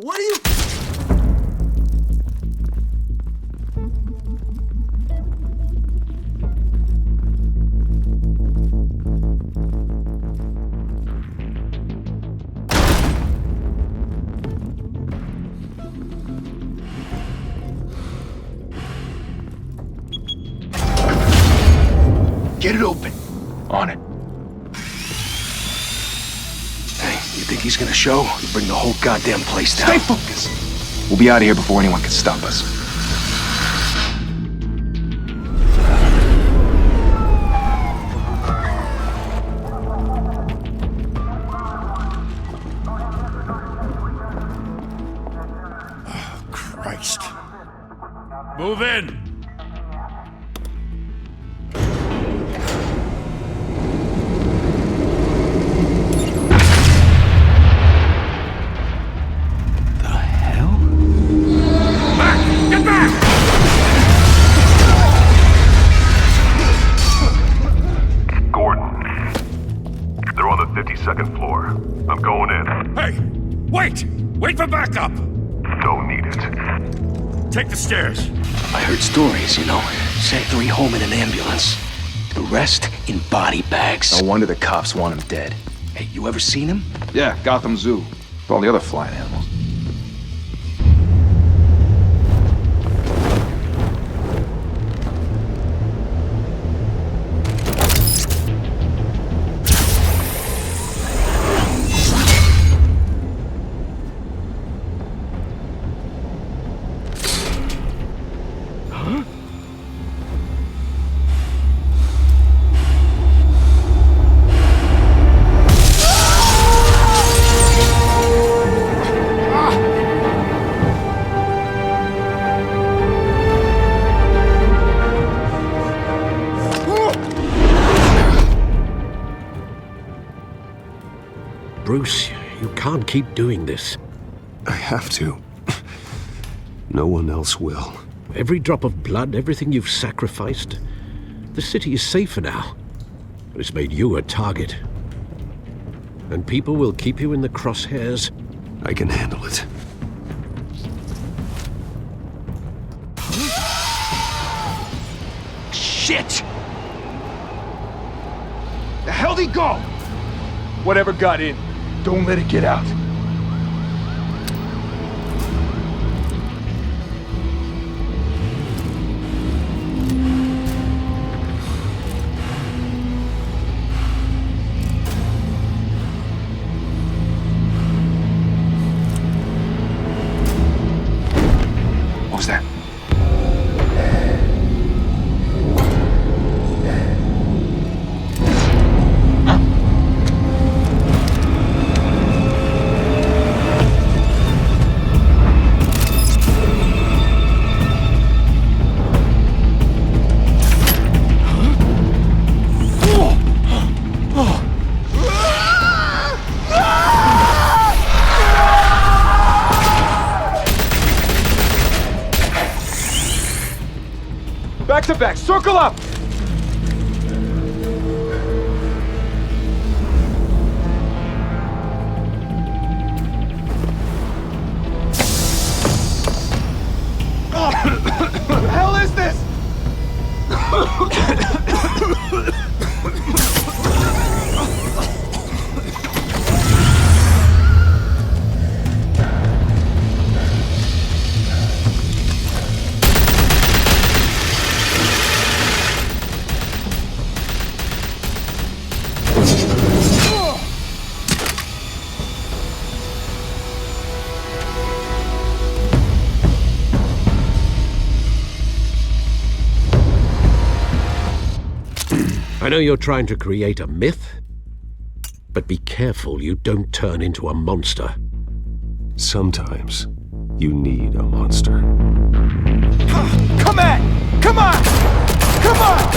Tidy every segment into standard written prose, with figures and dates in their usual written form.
What are you... Get it open. On it. Hey, you think he's gonna show? You bring the whole goddamn place down. Stay focused. We'll be out of here before anyone can stop us. Oh, Christ. Move in! Second floor. I'm going in. Hey! Wait! Wait for backup! Don't need it. Take the stairs. I heard stories, you know. Sent 3 home in an ambulance. The rest in body bags. No wonder the cops want him dead. Hey, you ever seen him? Yeah, Gotham Zoo. With all the other flying animals. Bruce, you can't keep doing this. I have to. No one else will. Every drop of blood, everything you've sacrificed. The city is safer now, but it's made you a target. And people will keep you in the crosshairs. I can handle it. Shit! The hell'd he go? Whatever got in, don't let it get out. What was that? Back to back, circle up! What the hell is this? I know you're trying to create a myth, but be careful you don't turn into a monster. Sometimes you need a monster. Come on! Come on! Come on!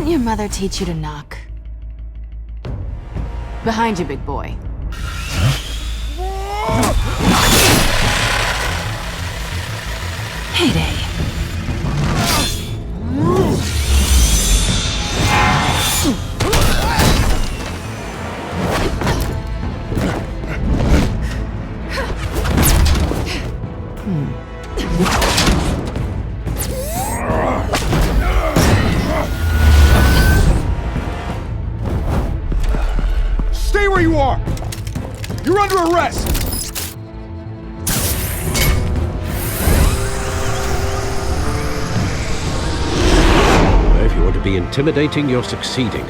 Didn't your mother teach you to knock? Behind you, big boy. Heyday. Stay where you are! You're under arrest! If you want to be intimidating, you're succeeding.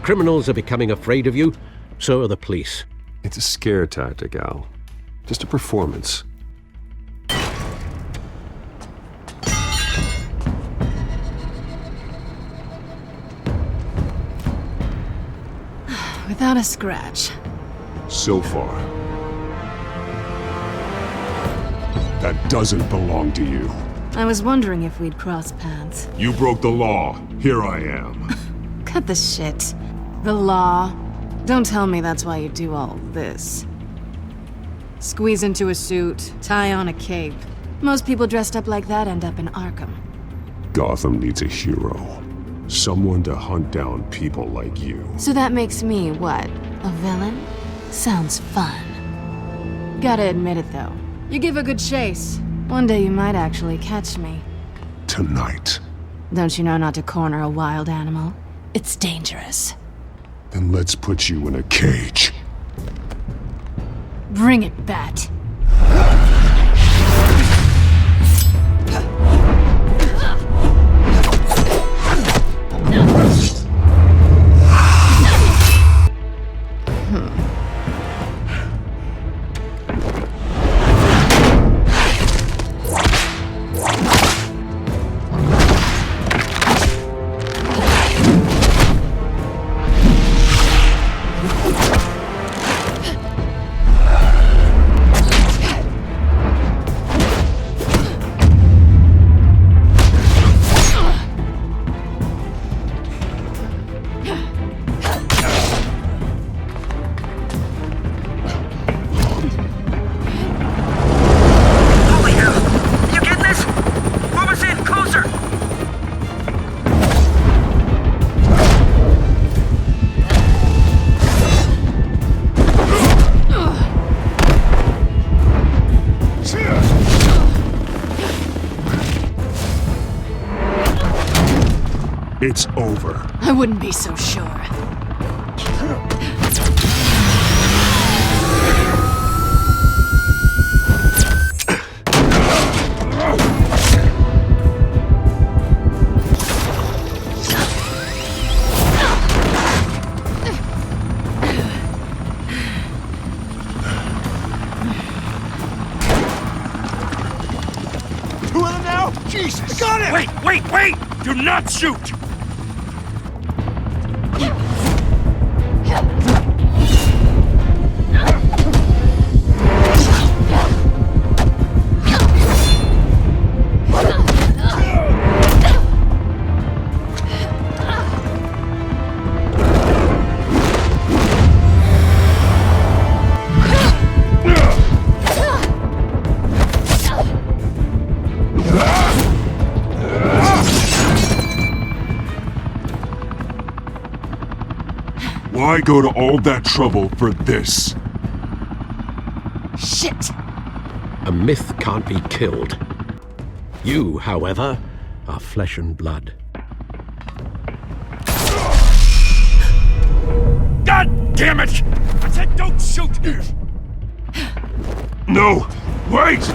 Criminals are becoming afraid of you, so are the police. It's a scare tactic, Al. Just a performance. Without a scratch. So far. That doesn't belong to you. I was wondering if we'd cross paths. You broke the law. Here I am. Cut the shit. The law. Don't tell me that's why you do all this. Squeeze into a suit, tie on a cape. Most people dressed up like that end up in Arkham. Gotham needs a hero. Someone to hunt down people like you. So that makes me, what, a villain? Sounds fun. Gotta admit it, though. You give a good chase. One day you might actually catch me. Tonight. Don't you know not to corner a wild animal? It's dangerous. Then let's put you in a cage. Bring it, Bat. It's over. I wouldn't be so sure. Two of them now? Jesus! Got it! Wait! Do not shoot! Why go to all that trouble for this? Shit! A myth can't be killed. You, however, are flesh and blood. God damn it! I said don't shoot! No! Wait!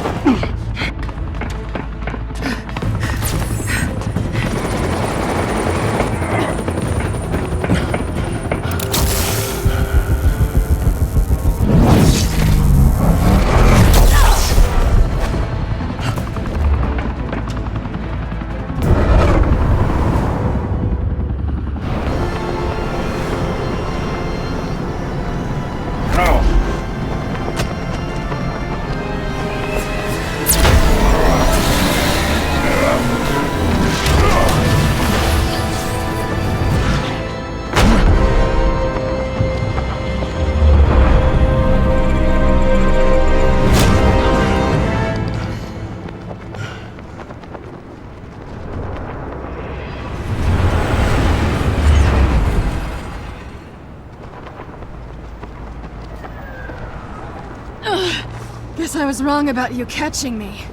Guess I was wrong about you catching me.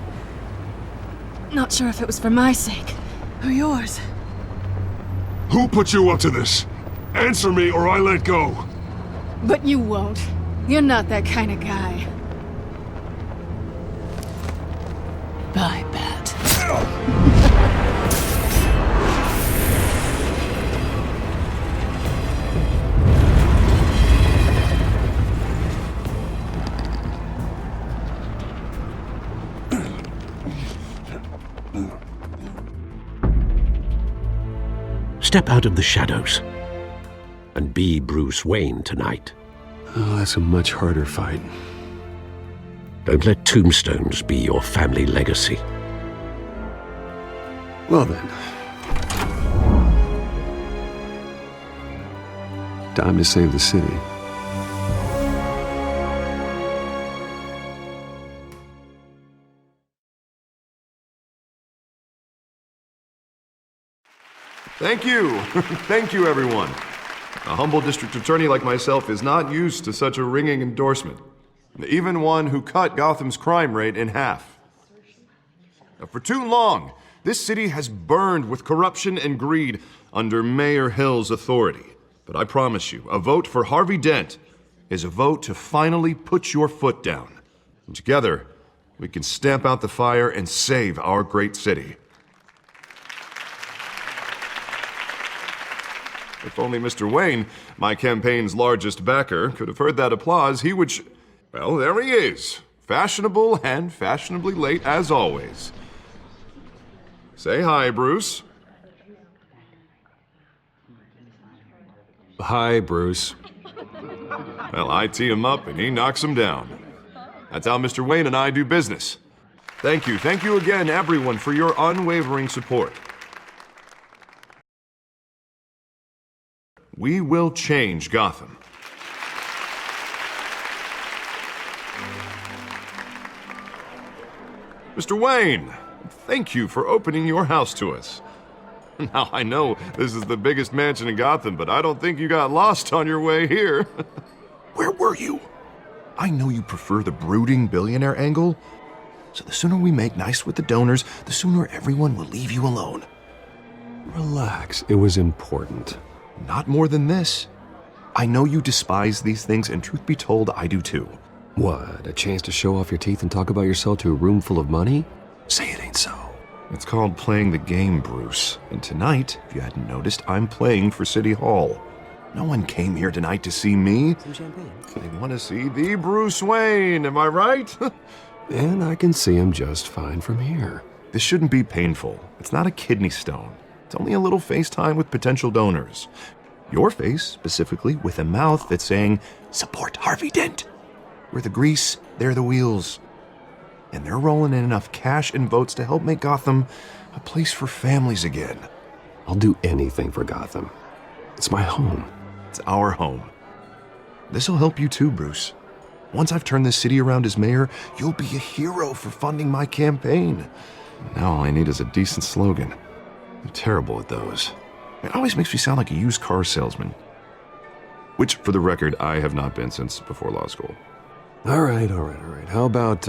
Not sure if it was for my sake, or yours. Who put you up to this? Answer me or I let go. But you won't. You're not that kind of guy. Bye, Bat. Step out of the shadows and be Bruce Wayne tonight. Oh, that's a much harder fight. Don't let tombstones be your family legacy. Well then. Time to save the city. Thank you. Thank you, everyone. A humble district attorney like myself is not used to such a ringing endorsement. Even one who cut Gotham's crime rate in half. For too long, this city has burned with corruption and greed under Mayor Hill's authority. But I promise you, a vote for Harvey Dent is a vote to finally put your foot down. And together, we can stamp out the fire and save our great city. If only Mr. Wayne, my campaign's largest backer, could have heard that applause, he would well, there he is. Fashionable and fashionably late as always. Say hi, Bruce. Hi, Bruce. Well, I tee him up and he knocks him down. That's how Mr. Wayne and I do business. Thank you again, everyone, for your unwavering support. We will change Gotham. Mr. Wayne, thank you for opening your house to us. Now, I know this is the biggest mansion in Gotham, but I don't think you got lost on your way here. Where were you? I know you prefer the brooding billionaire angle, so the sooner we make nice with the donors, the sooner everyone will leave you alone. Relax, it was important. Not more than this. I know you despise these things, and truth be told, I do too. What, a chance to show off your teeth and talk about yourself to a room full of money? Say it ain't so. It's called playing the game, Bruce. And tonight, if you hadn't noticed, I'm playing for City Hall. No one came here tonight to see me. Some champagne. They want to see the Bruce Wayne, am I right? And I can see him just fine from here. This shouldn't be painful. It's not a kidney stone. It's only a little FaceTime with potential donors. Your face, specifically, with a mouth that's saying, support Harvey Dent. We're the grease, they're the wheels. And they're rolling in enough cash and votes to help make Gotham a place for families again. I'll do anything for Gotham. It's my home. It's our home. This'll help you too, Bruce. Once I've turned this city around as mayor, you'll be a hero for funding my campaign. Now all I need is a decent slogan. I'm terrible at those. It always makes me sound like a used car salesman. Which, for the record, I have not been since before law school. All right. How about,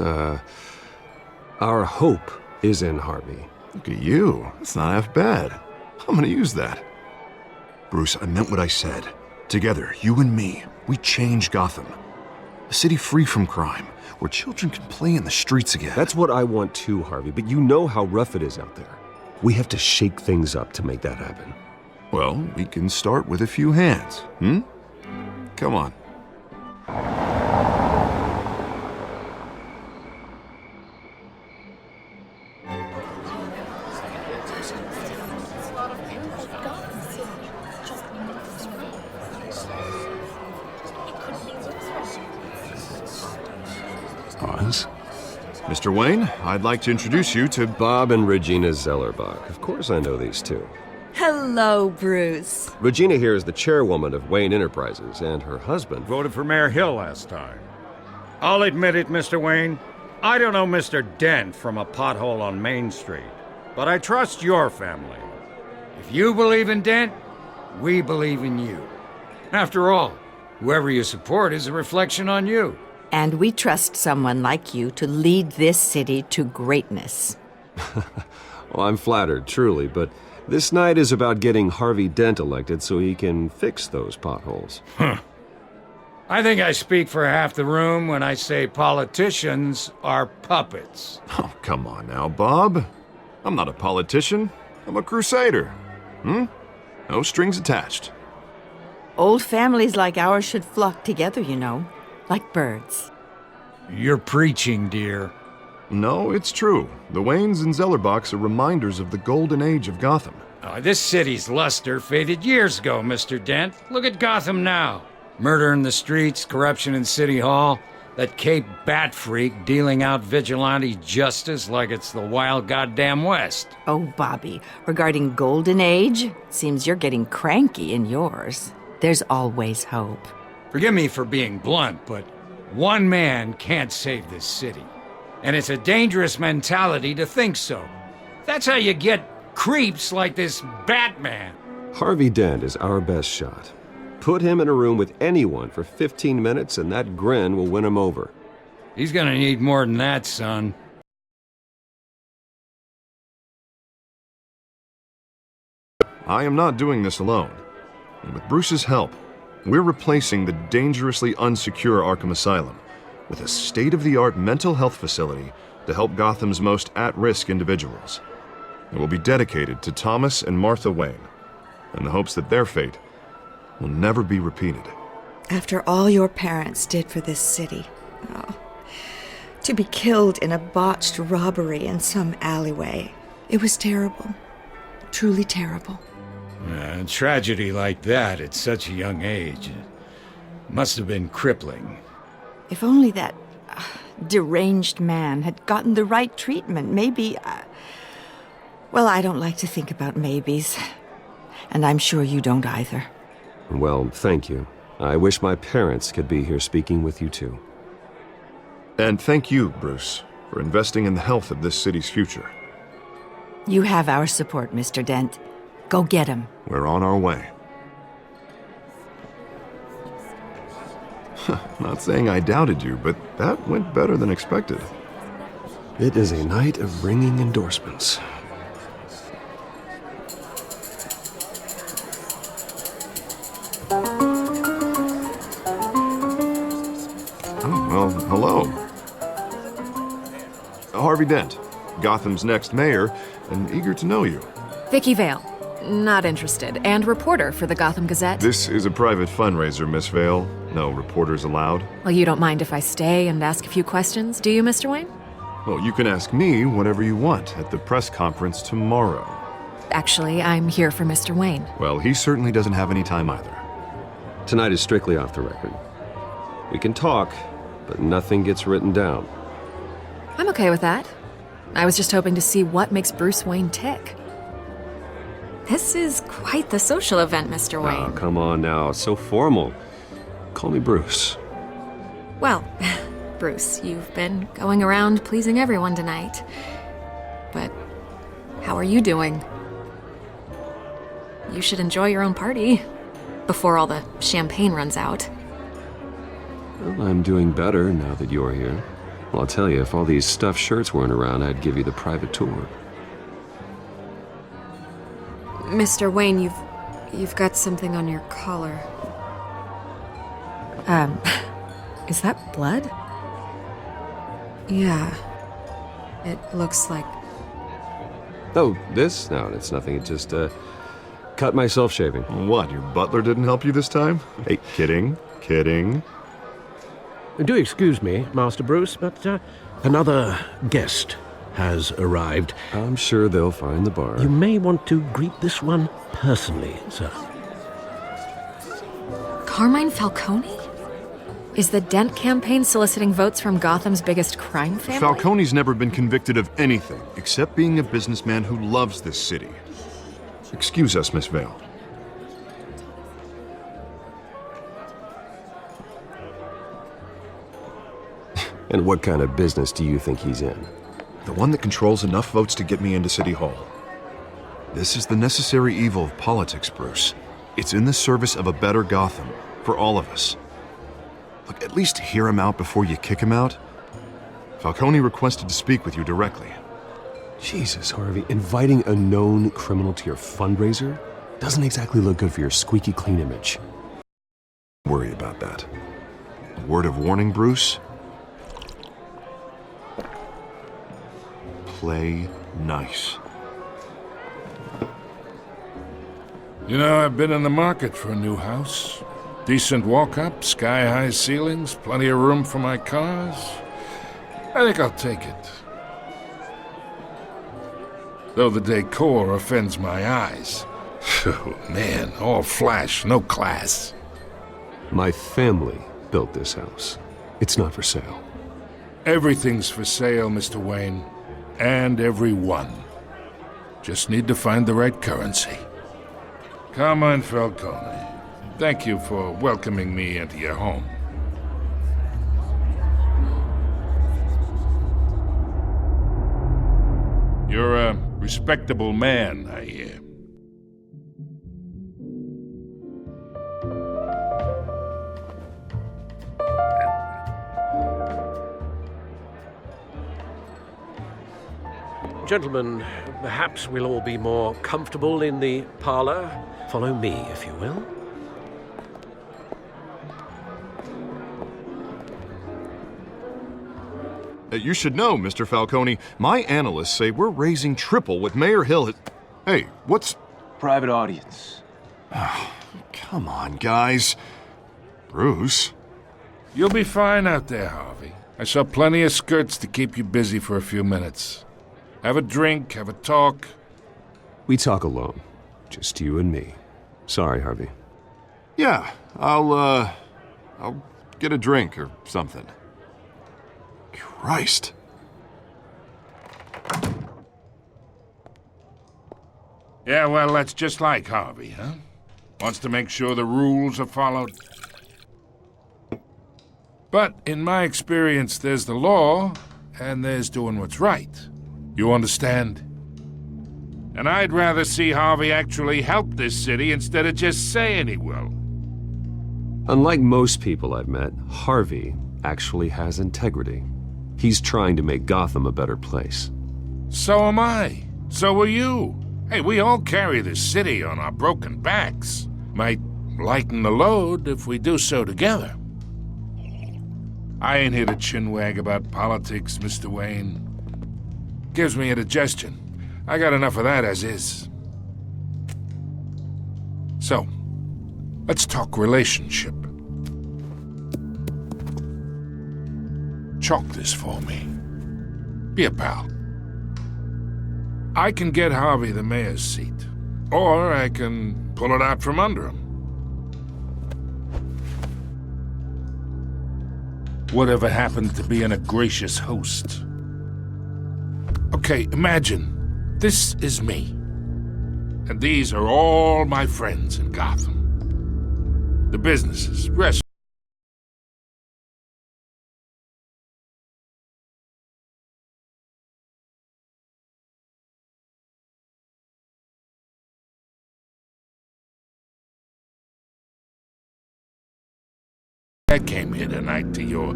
our hope is in Harvey? Look at you. That's not half bad. I'm gonna use that. Bruce, I meant what I said. Together, you and me, we change Gotham. A city free from crime, where children can play in the streets again. That's what I want too, Harvey, but you know how rough it is out there. We have to shake things up to make that happen. Well, we can start with a few hands, Come on. Pause. Mr. Wayne, I'd like to introduce you to Bob and Regina Zellerbach. Of course I know these two. Hello, Bruce. Regina here is the chairwoman of Wayne Enterprises, and her husband... Voted for Mayor Hill last time. I'll admit it, Mr. Wayne. I don't know Mr. Dent from a pothole on Main Street, but I trust your family. If you believe in Dent, we believe in you. After all, whoever you support is a reflection on you. And we trust someone like you to lead this city to greatness. Well, I'm flattered, truly, but this night is about getting Harvey Dent elected so he can fix those potholes. I think I speak for half the room when I say politicians are puppets. Oh, come on now, Bob. I'm not a politician. I'm a crusader. No strings attached. Old families like ours should flock together, you know, like birds. You're preaching, dear. No, it's true. The Waynes and Zellerbachs are reminders of the golden age of Gotham. This city's luster faded years ago, Mr. Dent. Look at Gotham now. Murder in the streets, corruption in City Hall, that Cape Bat freak dealing out vigilante justice like it's the wild goddamn West. Oh, Bobby, regarding Golden Age, seems you're getting cranky in yours. There's always hope. Forgive me for being blunt, but one man can't save this city. And it's a dangerous mentality to think so. That's how you get creeps like this Batman. Harvey Dent is our best shot. Put him in a room with anyone for 15 minutes and that grin will win him over. He's gonna need more than that, son. I am not doing this alone. And with Bruce's help, we're replacing the dangerously unsecure Arkham Asylum with a state-of-the-art mental health facility to help Gotham's most at-risk individuals. It will be dedicated to Thomas and Martha Wayne, in the hopes that their fate will never be repeated. After all your parents did for this city, to be killed in a botched robbery in some alleyway, it was terrible. Truly terrible. A tragedy like that at such a young age must have been crippling. If only that deranged man had gotten the right treatment, maybe... well, I don't like to think about maybes. And I'm sure you don't either. Well, thank you. I wish my parents could be here speaking with you too. And thank you, Bruce, for investing in the health of this city's future. You have our support, Mr. Dent. Go get him. We're on our way. Not saying I doubted you, but that went better than expected. It is a night of ringing endorsements. Well, hello. Harvey Dent, Gotham's next mayor, and eager to know you. Vicky Vale. Not interested. And reporter for the Gotham Gazette. This is a private fundraiser, Miss Vale. No reporters allowed. Well, you don't mind if I stay and ask a few questions, do you, Mr. Wayne? Well, you can ask me whatever you want at the press conference tomorrow. Actually, I'm here for Mr. Wayne. Well, he certainly doesn't have any time either. Tonight is strictly off the record. We can talk, but nothing gets written down. I'm okay with that. I was just hoping to see what makes Bruce Wayne tick. This is quite the social event, Mr. Wayne. Oh, come on now. It's so formal. Call me Bruce. Well, Bruce, you've been going around pleasing everyone tonight. But how are you doing? You should enjoy your own party before all the champagne runs out. Well, I'm doing better now that you're here. Well, I'll tell you, if all these stuffed shirts weren't around, I'd give you the private tour. Mr. Wayne, you've got something on your collar. Is that blood? Yeah. It looks like... Oh, this? No, it's nothing. It just, cut myself shaving. What, your butler didn't help you this time? Hey, kidding. Do excuse me, Master Bruce, but another guest has arrived. I'm sure they'll find the bar. You may want to greet this one personally, sir. Carmine Falcone? Is the Dent campaign soliciting votes from Gotham's biggest crime family? Falcone's never been convicted of anything except being a businessman who loves this city. Excuse us, Miss Vale. And what kind of business do you think he's in? The one that controls enough votes to get me into City Hall. This is the necessary evil of politics, Bruce. It's in the service of a better Gotham, for all of us. Look, at least hear him out before you kick him out. Falcone requested to speak with you directly. Jesus, Harvey, inviting a known criminal to your fundraiser doesn't exactly look good for your squeaky clean image. Worry about that. A word of warning, Bruce? Play nice. You know, I've been in the market for a new house. Decent walk-up, sky-high ceilings, plenty of room for my cars. I think I'll take it. Though the decor offends my eyes. Oh, man, all flash, no class. My family built this house. It's not for sale. Everything's for sale, Mr. Wayne. And everyone. Just need to find the right currency. Come on, Falcone. Thank you for welcoming me into your home. You're a respectable man, I hear. Gentlemen, perhaps we'll all be more comfortable in the parlor. Follow me, if you will. You should know, Mr. Falcone, my analysts say we're raising triple what Mayor Hill has... Hey, what's... Private audience. Come on, guys. Bruce? You'll be fine out there, Harvey. I saw plenty of skirts to keep you busy for a few minutes. Have a drink, have a talk. We talk alone. Just you and me. Sorry, Harvey. Yeah, I'll get a drink or something. Christ. Yeah, well, that's just like Harvey, huh? Wants to make sure the rules are followed. But in my experience, there's the law, and there's doing what's right. You understand? And I'd rather see Harvey actually help this city instead of just saying he will. Unlike most people I've met, Harvey actually has integrity. He's trying to make Gotham a better place. So am I. So are you. Hey, we all carry this city on our broken backs. Might lighten the load if we do so together. I ain't here to chinwag about politics, Mr. Wayne. Gives me indigestion. I got enough of that as is. So, let's talk relationship. Chalk this for me. Be a pal. I can get Harvey the mayor's seat, or I can pull it out from under him. Whatever happened to being a gracious host? Okay, imagine, this is me. And these are all my friends in Gotham. The businesses, restaurants. I came here tonight to your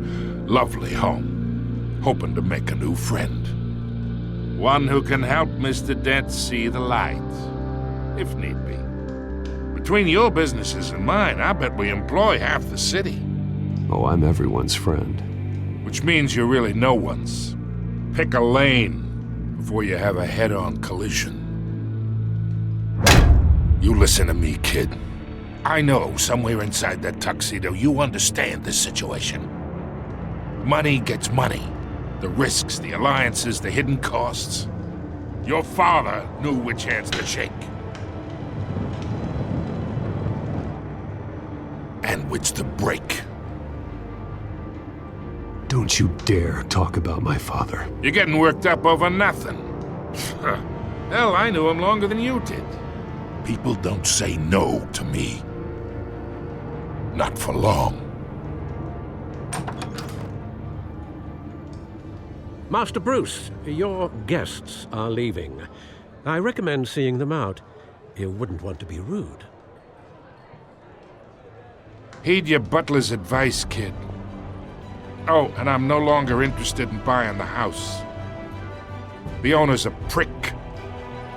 lovely home, hoping to make a new friend. One who can help Mr. Dent see the light, if need be. Between your businesses and mine, I bet we employ half the city. Oh, I'm everyone's friend. Which means you're really no one's. Pick a lane before you have a head-on collision. You listen to me, kid. I know somewhere inside that tuxedo you understand this situation. Money gets money. The risks, the alliances, the hidden costs. Your father knew which hands to shake. And which to break. Don't you dare talk about my father. You're getting worked up over nothing. Hell, I knew him longer than you did. People don't say no to me. Not for long. Master Bruce, your guests are leaving. I recommend seeing them out. You wouldn't want to be rude. Heed your butler's advice, kid. Oh, and I'm no longer interested in buying the house. The owner's a prick,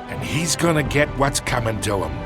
and he's gonna get what's coming to him.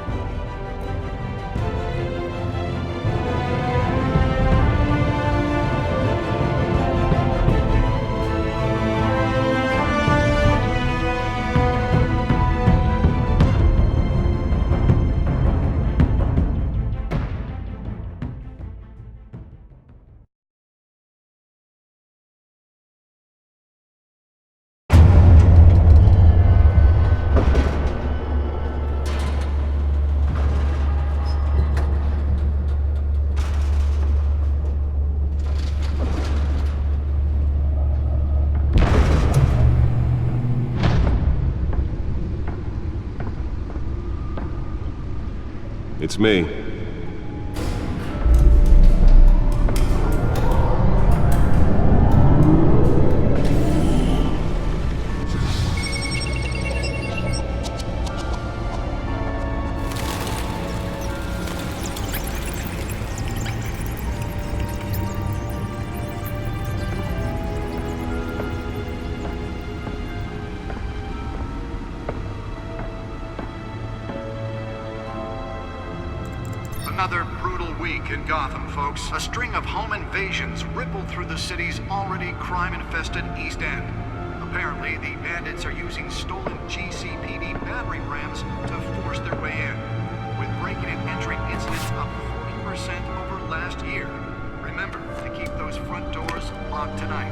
It's me. Another brutal week in Gotham, folks. A string of home invasions rippled through the city's already crime-infested East End. Apparently, the bandits are using stolen GCPD battering rams to force their way in, with breaking and entering incidents up 40% over last year. Remember to keep those front doors locked tonight.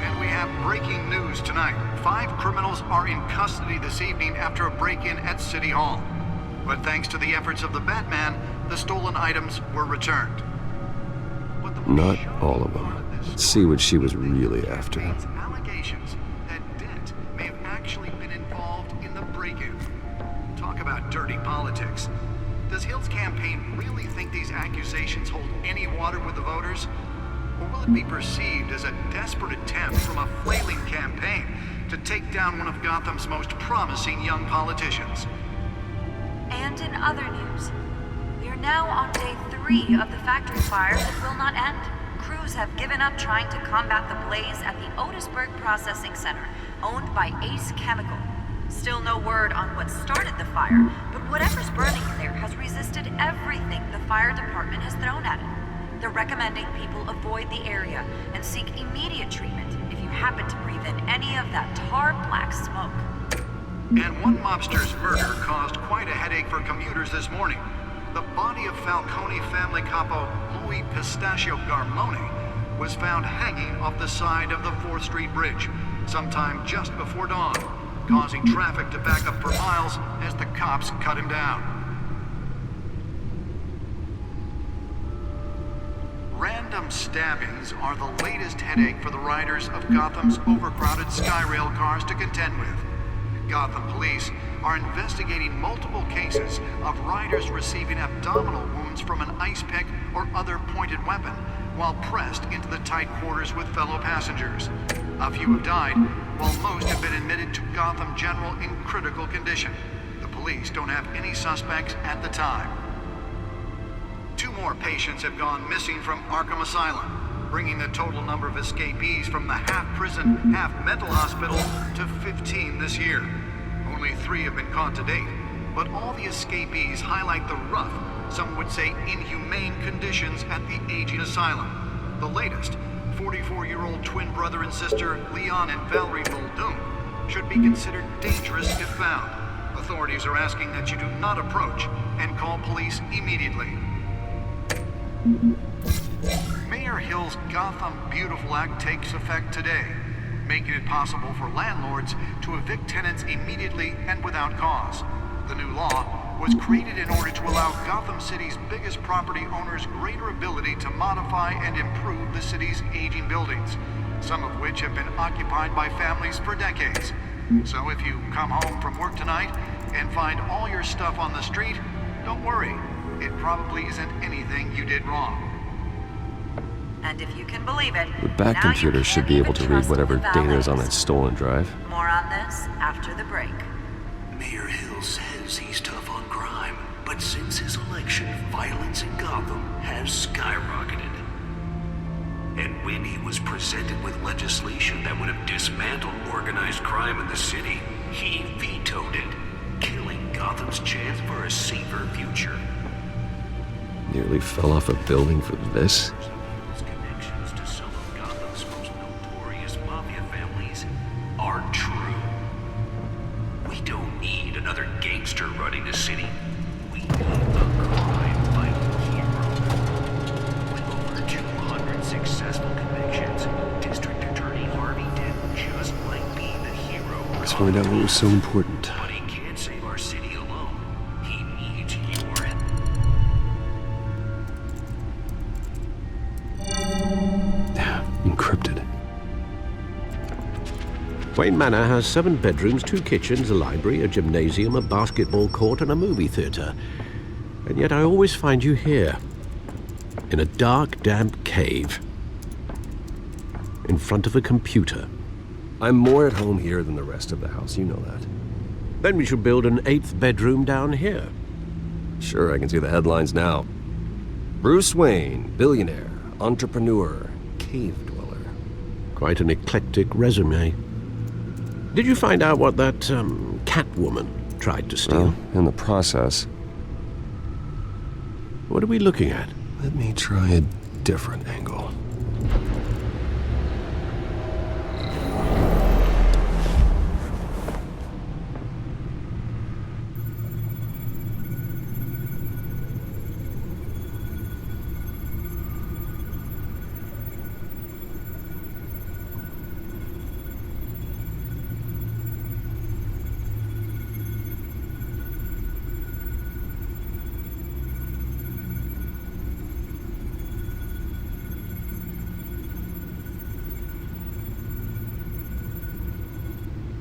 And we have breaking news tonight. 5 criminals are in custody this evening after a break-in at City Hall. But thanks to the efforts of the Batman, the stolen items were returned. Not all of them. Let's see what she was really after. Allegations that Dent may have actually been involved in the break-in. Talk about dirty politics. Does Hill's campaign really think these accusations hold any water with the voters? Or will it be perceived as a desperate attempt from a flailing campaign to take down one of Gotham's most promising young politicians? And in other news, we are now on day 3 of the factory fire that will not end. Crews have given up trying to combat the blaze at the Otisburg Processing Center, owned by Ace Chemical. Still no word on what started the fire, but whatever's burning in there has resisted everything the fire department has thrown at it. They're recommending people avoid the area and seek immediate treatment if you happen to breathe in any of that tar-black smoke. And one mobster's murder caused quite a headache for commuters this morning. The body of Falcone family capo Louis Pistachio Garmone was found hanging off the side of the 4th Street Bridge sometime just before dawn, causing traffic to back up for miles as the cops cut him down. Random stabbings are the latest headache for the riders of Gotham's overcrowded Skyrail cars to contend with. Gotham police are investigating multiple cases of riders receiving abdominal wounds from an ice pick or other pointed weapon while pressed into the tight quarters with fellow passengers. A few have died, while most have been admitted to Gotham General in critical condition. The police don't have any suspects at the time. 2 more patients have gone missing from Arkham Asylum, bringing the total number of escapees from the half-prison, half-mental hospital to 15 this year. Only 3 have been caught to date, but all the escapees highlight the rough, some would say inhumane conditions at the aging asylum. The latest, 44-year-old twin brother and sister Leon and Valerie Muldoon, should be considered dangerous if found. Authorities are asking that you do not approach and call police immediately. Mayor Hill's Gotham Beautiful Act takes effect today, making it possible for landlords to evict tenants immediately and without cause. The new law was created in order to allow Gotham City's biggest property owners greater ability to modify and improve the city's aging buildings, some of which have been occupied by families for decades. So if you come home from work tonight and find all your stuff on the street, don't worry. It probably isn't anything you did wrong. And if you can believe it, The back computer should be able to read whatever data is on that stolen drive. More on this after the break. Mayor Hill says he's tough on crime, but since his election, violence in Gotham has skyrocketed. And when he was presented with legislation that would have dismantled organized crime in the city, he vetoed it, killing Gotham's chance for a safer future. Nearly fell off a building for this? His connections to some of Gotham's most notorious mafia families are true. We don't need another gangster running the city. We need a crime-fighting hero. With over 200 successful convictions, District Attorney Harvey Dent just might be the hero. Let's find out what was so important. But he can't save our city alone. He needs your help. Encrypted. Wayne Manor has 7 bedrooms, 2 kitchens, a library, a gymnasium, a basketball court, and a movie theatre. And yet I always find you here, in a dark, damp cave, in front of a computer. I'm more at home here than the rest of the house, you know that. Then we should build an 8th bedroom down here. Sure, I can see the headlines now. Bruce Wayne, billionaire, entrepreneur, cave dweller. Quite an eclectic resume. Did you find out what that, Catwoman tried to steal? Well, in the process. What are we looking at? Let me try a different angle.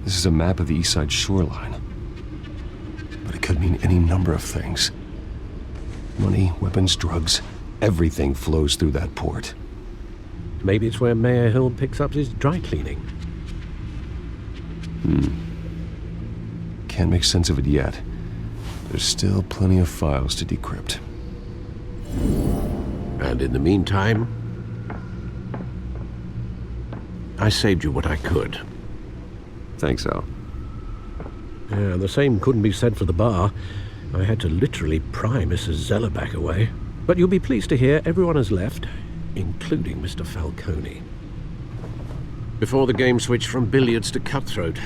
This is a map of the East Side shoreline. But it could mean any number of things. Money, weapons, drugs, everything flows through that port. Maybe it's where Mayor Hill picks up his dry cleaning. Can't make sense of it yet. There's still plenty of files to decrypt. And in the meantime, I saved you what I could. Thanks, Al. Yeah, the same couldn't be said for the bar. I had to literally pry Mrs. Zeller back away. But you'll be pleased to hear everyone has left, including Mr. Falcone. Before the game switched from billiards to cutthroat.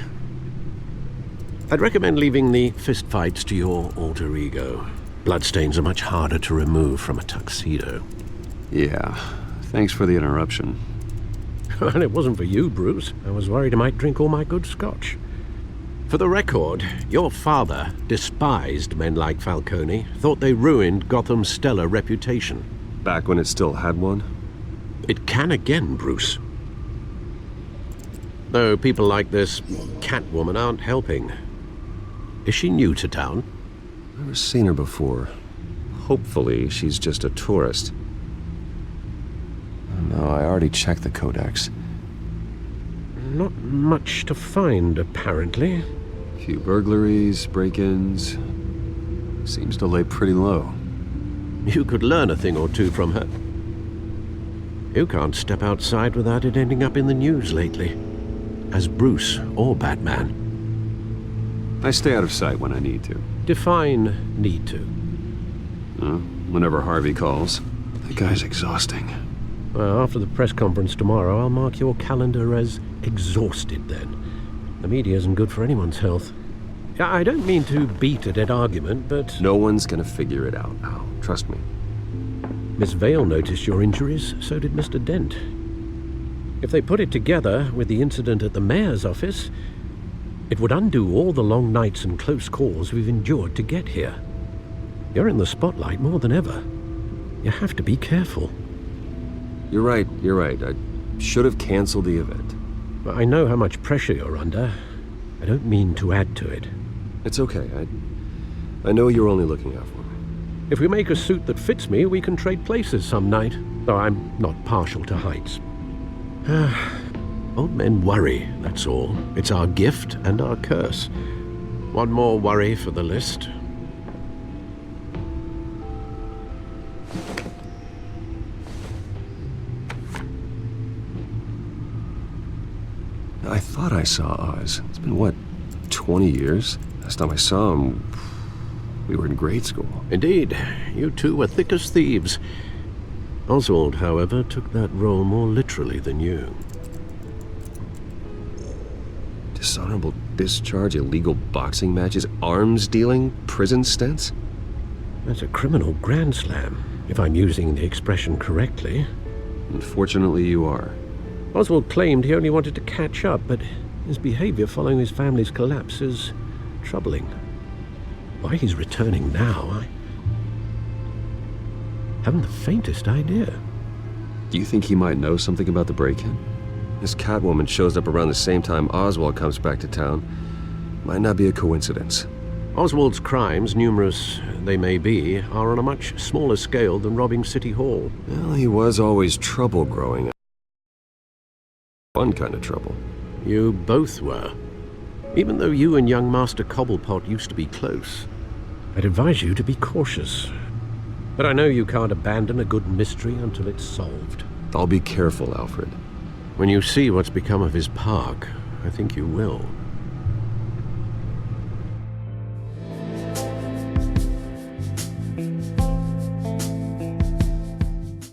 I'd recommend leaving the fistfights to your alter ego. Bloodstains are much harder to remove from a tuxedo. Yeah, thanks for the interruption. Well, it wasn't for you, Bruce. I was worried I might drink all my good scotch. For the record, your father despised men like Falcone, thought they ruined Gotham's stellar reputation. Back when it still had one? It can again, Bruce. Though people like this Catwoman aren't helping. Is she new to town? Never seen her before. Hopefully, she's just a tourist. No, I already checked the codex. Not much to find, apparently. A few burglaries, break-ins. Seems to lay pretty low. You could learn a thing or two from her. You can't step outside without it ending up in the news lately. As Bruce or Batman. I stay out of sight when I need to. Define need to. Whenever Harvey calls. That guy's exhausting. Well, after the press conference tomorrow, I'll mark your calendar as exhausted then. The media isn't good for anyone's health. I don't mean to beat a dead argument, but... No one's gonna figure it out now. Trust me. Miss Vale noticed your injuries, so did Mr. Dent. If they put it together with the incident at the mayor's office, it would undo all the long nights and close calls we've endured to get here. You're in the spotlight more than ever. You have to be careful. You're right. I should have canceled the event. I know how much pressure you're under. I don't mean to add to it. It's okay. I know you're only looking out for me. If we make a suit that fits me, we can trade places some night. Though I'm not partial to heights. Old men worry, that's all. It's our gift and our curse. One more worry for the list. thought I saw Oz. It's been, what, 20 years? Last time I saw him, we were in grade school. Indeed, you two were thick as thieves. Oswald, however, took that role more literally than you. Dishonorable discharge, illegal boxing matches, arms dealing, prison stints? That's a criminal grand slam, if I'm using the expression correctly. Unfortunately, you are. Oswald claimed he only wanted to catch up, but his behavior following his family's collapse is troubling. Why he's returning now, I haven't the faintest idea. Do you think he might know something about the break-in? This Catwoman shows up around the same time Oswald comes back to town. Might not be a coincidence. Oswald's crimes, numerous they may be, are on a much smaller scale than robbing City Hall. Well, he was always trouble growing up. Fun kind of trouble. You both were. Even though you and young Master Cobblepot used to be close, I'd advise you to be cautious. But I know you can't abandon a good mystery until it's solved. I'll be careful, Alfred. When you see what's become of his park, I think you will.